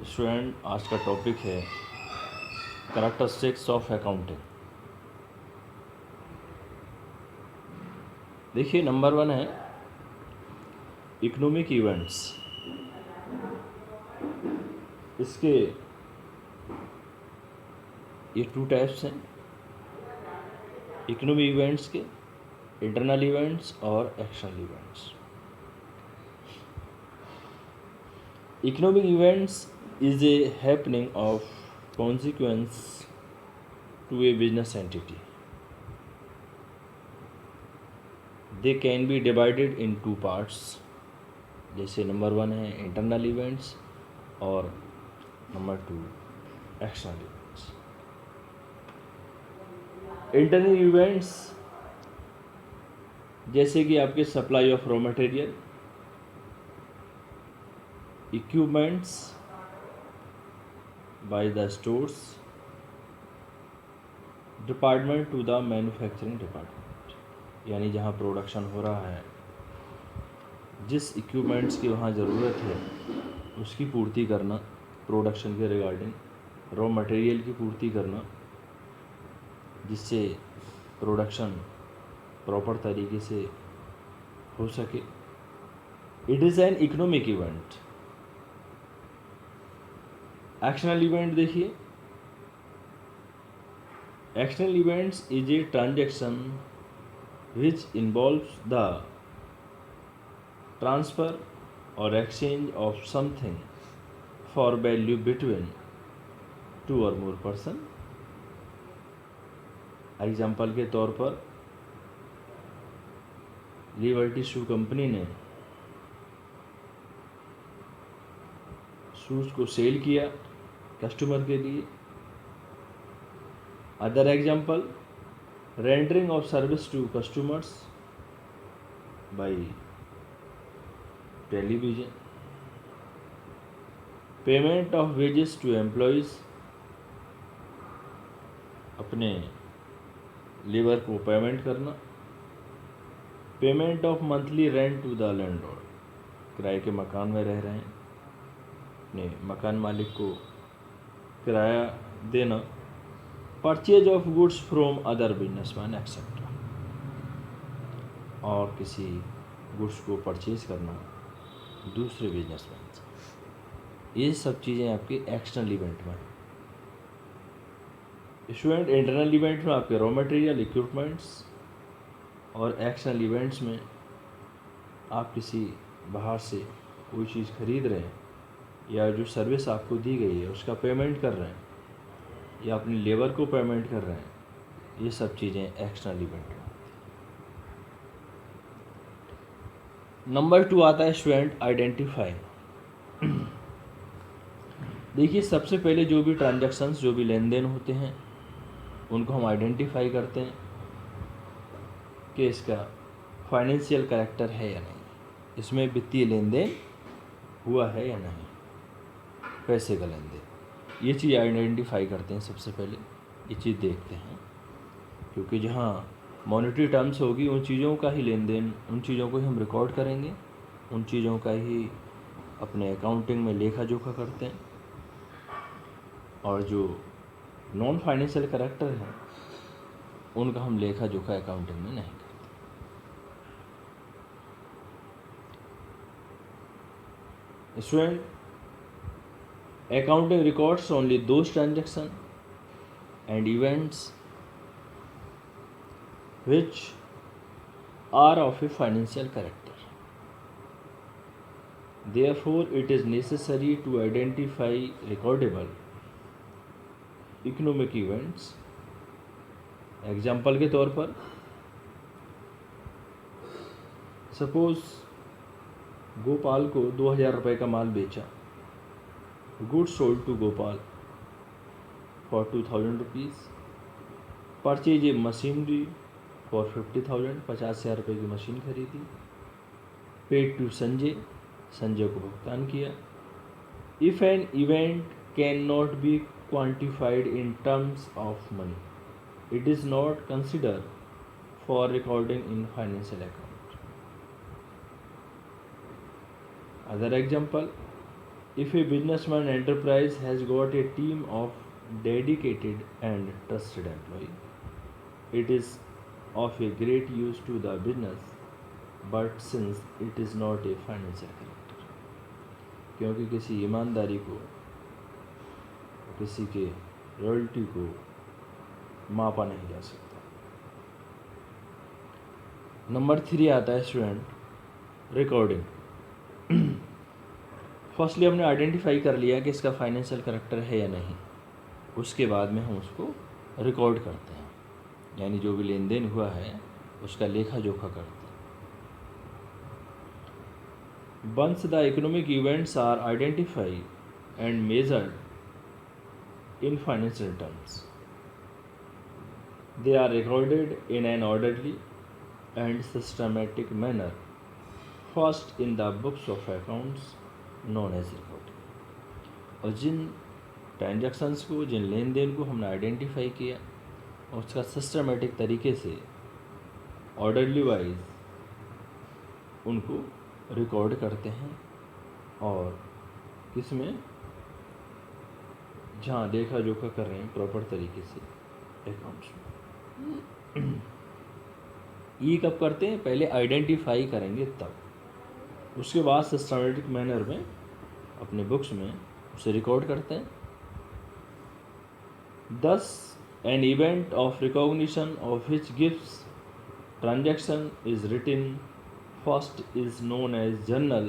Student, आज का topic है कैरेक्टरिस्टिक्स ऑफ अकाउंटिंग। देखिए, नंबर 1 है इकोनॉमिक इवेंट्स। इसके ये 2 टाइप्स हैं, इकोनॉमिक इवेंट्स के, इंटरनल इवेंट्स और external events. Economic events is A happening of consequence to a business entity. They can be divided in 2 parts, जैसे number 1 है internal events और number 2 external events. Internal events जैसे कि आपके supply of raw material, equipments by the stores department to the manufacturing department, यानी जहाँ production हो रहा है, जिस इक्विपमेंट्स की वहाँ ज़रूरत है उसकी पूर्ति करना, प्रोडक्शन के रिगार्डिंग रॉ मटेरियल की पूर्ति करना, जिससे प्रोडक्शन प्रॉपर तरीके से हो सके। It is an economic event. Actional event देखिए, actional events is a transaction which involves the transfer और exchange of something for value between 2 और मोर पर्सन। एग्जाम्पल के तौर पर लिबर्टी शू कंपनी ने शूज़ को सेल किया कस्टमर के लिए। Other example, rendering of service to customers by television, payment of wages to employees, अपने लेबर को पेमेंट करना, payment of monthly rent to the landlord, किराए के मकान में रह रहे हैं, अपने मकान मालिक को किराया देना, purchase of goods from other businessman etcetera, और किसी गुड्स को परचेज करना दूसरे बिजनेसमैन से। ये सब चीज़ें आपके एक्सटर्नल इवेंट में। स्टूडेंट, इंटरनल इवेंट में आपके रॉ मटेरियल, इक्विपमेंट्स, और एक्सटर्नल इवेंट्स में आप किसी बाहर से कोई चीज़ खरीद रहे हैं या जो सर्विस आपको दी गई है उसका पेमेंट कर रहे हैं या अपनी लेबर को पेमेंट कर रहे हैं। ये सब चीज़ें एक्सटर्नल इवेंट में। नंबर 2 आता है स्टूडेंट आइडेंटिफाई। देखिए, सबसे पहले जो भी ट्रांजैक्शंस, जो भी लेन देन होते हैं, उनको हम आइडेंटिफाई करते हैं कि इसका फाइनेंशियल कैरेक्टर है या नहीं, इसमें वित्तीय लेन देन हुआ है या नहीं, पैसे का लेन देन। ये चीज़ आइडेंटिफाई करते हैं सबसे पहले, ये चीज़ देखते हैं, क्योंकि जहाँ मॉनेटरी टर्म्स होगी उन चीज़ों का ही लेन देन, उन चीज़ों को ही हम रिकॉर्ड करेंगे, उन चीज़ों का ही अपने अकाउंटिंग में लेखा जोखा करते हैं। और जो नॉन फाइनेंशियल कैरेक्टर है उनका हम लेखा जोखा अकाउंटिंग में नहीं करते। Student, accounting records only those transactions and events which are of a financial character. Therefore, it is necessary to identify recordable economic events. Example के तौर पर, सपोज गोपाल को 2000 रुपये का माल बेचा, goods sold to Gopal for 2000 rupees, purchase a machinery for 50,000, 50,000 रुपये की मशीन खरीदी, पेड टू संजय, संजय को भुगतान किया। If an event can not be quantified in terms of money, it is not consider for recording in financial account. Other example, If a businessman enterprise has got a team of dedicated and trusted employee, it is of a great use to the business, but since it is not a financial character, क्योंकि किसी ईमानदारी को, किसी के royalty को मापा नहीं जा सकता। नंबर 3 आता है स्टूडेंट रिकॉर्डिंग। फर्स्टली हमने आइडेंटिफाई कर लिया कि इसका फाइनेंशियल करेक्टर है या नहीं, उसके बाद में हम उसको रिकॉर्ड करते हैं, यानी जो भी लेन देन हुआ है उसका लेखा जोखा करते हैं। Once the economic events are identify and measured in financial terms, they are recorded in an orderly and systematic manner, first in the books of accounts known as recording। और जिन ट्रांजैक्शंस को, जिन लेन then को हमने identify किया और उसका systematic तरीके से orderly wise उनको रिकॉर्ड करते हैं, और किसमें, जहाँ देखा जोखा कर रहे हैं प्रॉपर तरीके से अकाउंट्स में। ये कब करते हैं? पहले आइडेंटिफाई करेंगे तब, उसके बाद सिस्टमेटिक मैनर में अपने बुक्स में उसे रिकॉर्ड करते हैं। Thus an event of recognition of which gives transaction is written first is known as journal,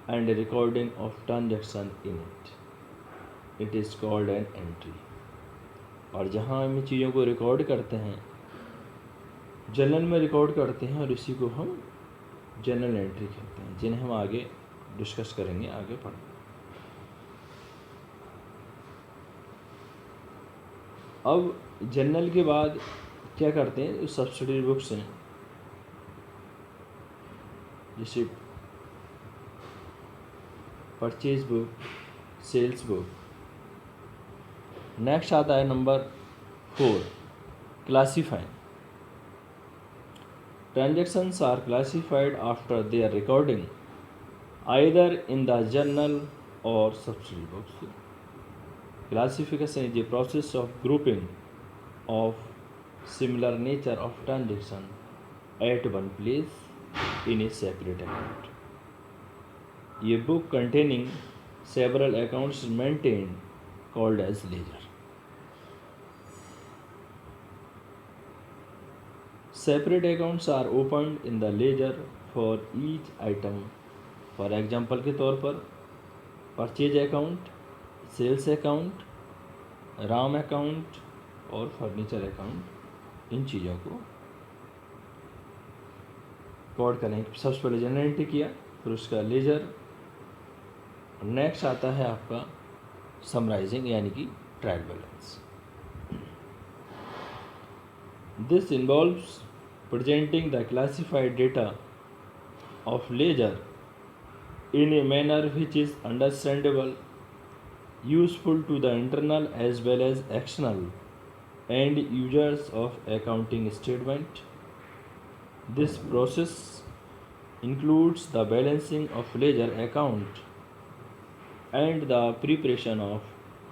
and a recording of transaction in it, it is called an entry। और जहाँ हम इन चीज़ों को रिकॉर्ड करते हैं, जर्नल में रिकॉर्ड करते हैं, और इसी को हम जर्नल एंट्री कहते हैं, जिन्हें हम आगे डिस्कस करेंगे, आगे पढ़ेंगे। अब जर्नल के बाद क्या करते हैं, सब्सिडरी बुक्स हैं, जैसे purchase book, sales book. Next आता है number 4 classifying. Transactions are classified after their recording either in the journal और subsidiary books. Classification is a process of grouping of similar nature of transaction at one place in a separate account. ये book containing several accounts maintained called as ledger। Separate accounts are opened in the ledger for each item। For example के तौर पर purchase account, sales account, Ram account और furniture account, इन चीज़ों को record करें। सबसे पहले जनरल एंट्री किया, फिर उसका लेजर। नेक्स्ट आता है आपका समराइजिंग, यानी कि trial balance. This involves presenting the classified data of ledger in a manner which is understandable, useful to the internal as well as external and users of accounting statement. This process includes the balancing of ledger account and the preparation of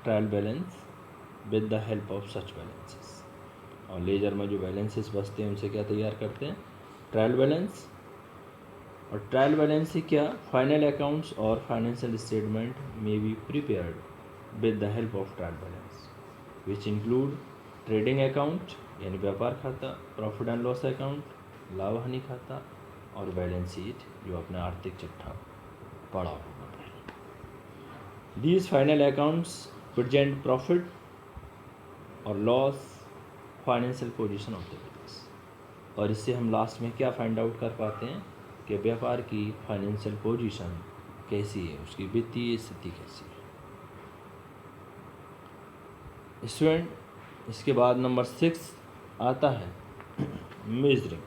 trial balance with the help of such balances। और laser में जो balances बचते हैं उनसे क्या तैयार करते हैं? Trial balance. और ट्रायल बैलेंस से क्या, फाइनल अकाउंट्स और फाइनेंशियल स्टेटमेंट में be prepared with the help of trial balance, which include trading account यानी व्यापार खाता, प्रॉफिट एंड लॉस अकाउंट लाभ हानि खाता, और बैलेंस शीट जो अपना आर्थिक चिट्ठा पड़ा होगा। These final accounts present profit और loss, financial position of the business. और इससे हम लास्ट में क्या फाइंड आउट कर पाते हैं कि व्यापार की फाइनेंशियल पोजीशन कैसी है, उसकी वित्तीय स्थिति कैसी है। स्टूडेंट, इसके बाद नंबर 6 आता है measuring.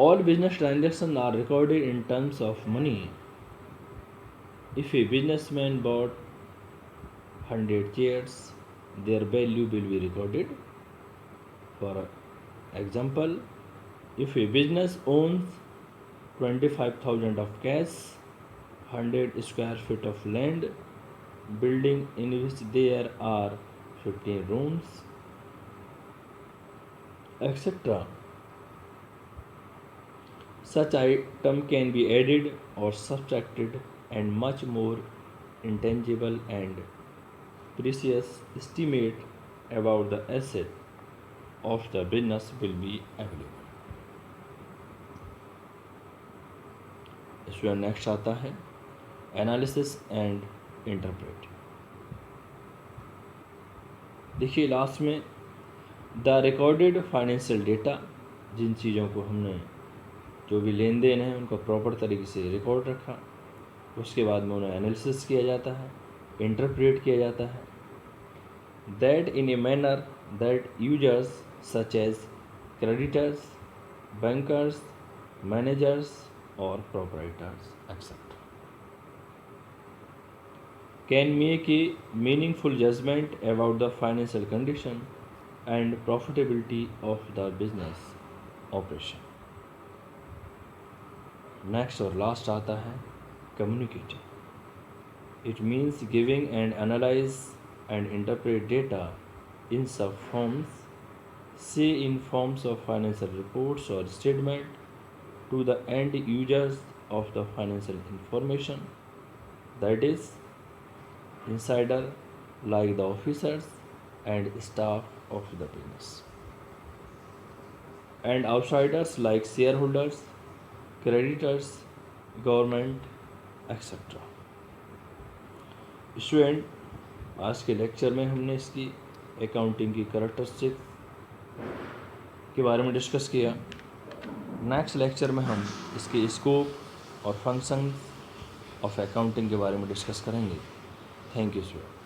All business transactions are recorded in terms of money। If a businessman bought 100 chairs, their value will be recorded। For example, if a business owns 25,000 of cash, 100 square feet of land, building in which there are 15 rooms, etc. Such item can be added or subtracted, and much more intangible and precious estimate about the asset of the business will be available. इसमें next आता है analysis and interpret. देखिए last में the recorded financial data, जिन चीज़ों को हमने जो भी लेन देन है उनको प्रॉपर तरीके से रिकॉर्ड रखा, उसके बाद में उन्हें एनालिसिस किया जाता है, इंटरप्रेट किया जाता है, that in a manner that users such as creditors, bankers, managers और proprietors etcetera can make a meaningful judgment about the financial condition and profitability of the business operation. Next और last आता है communicating. It means giving and analyze and interpret data in sub forms, say in forms of financial reports or statement to the end users of the financial information, that is insider like the officers and staff of the business, and outsiders like shareholders, creditors, government, etc. Student, आज के lecture में हमने इसकी accounting की characteristic के बारे में discuss किया। नेक्स्ट लेक्चर में हम इसके स्कोप और फंक्शन ऑफ अकाउंटिंग के बारे में डिस्कस करेंगे। Thank you student.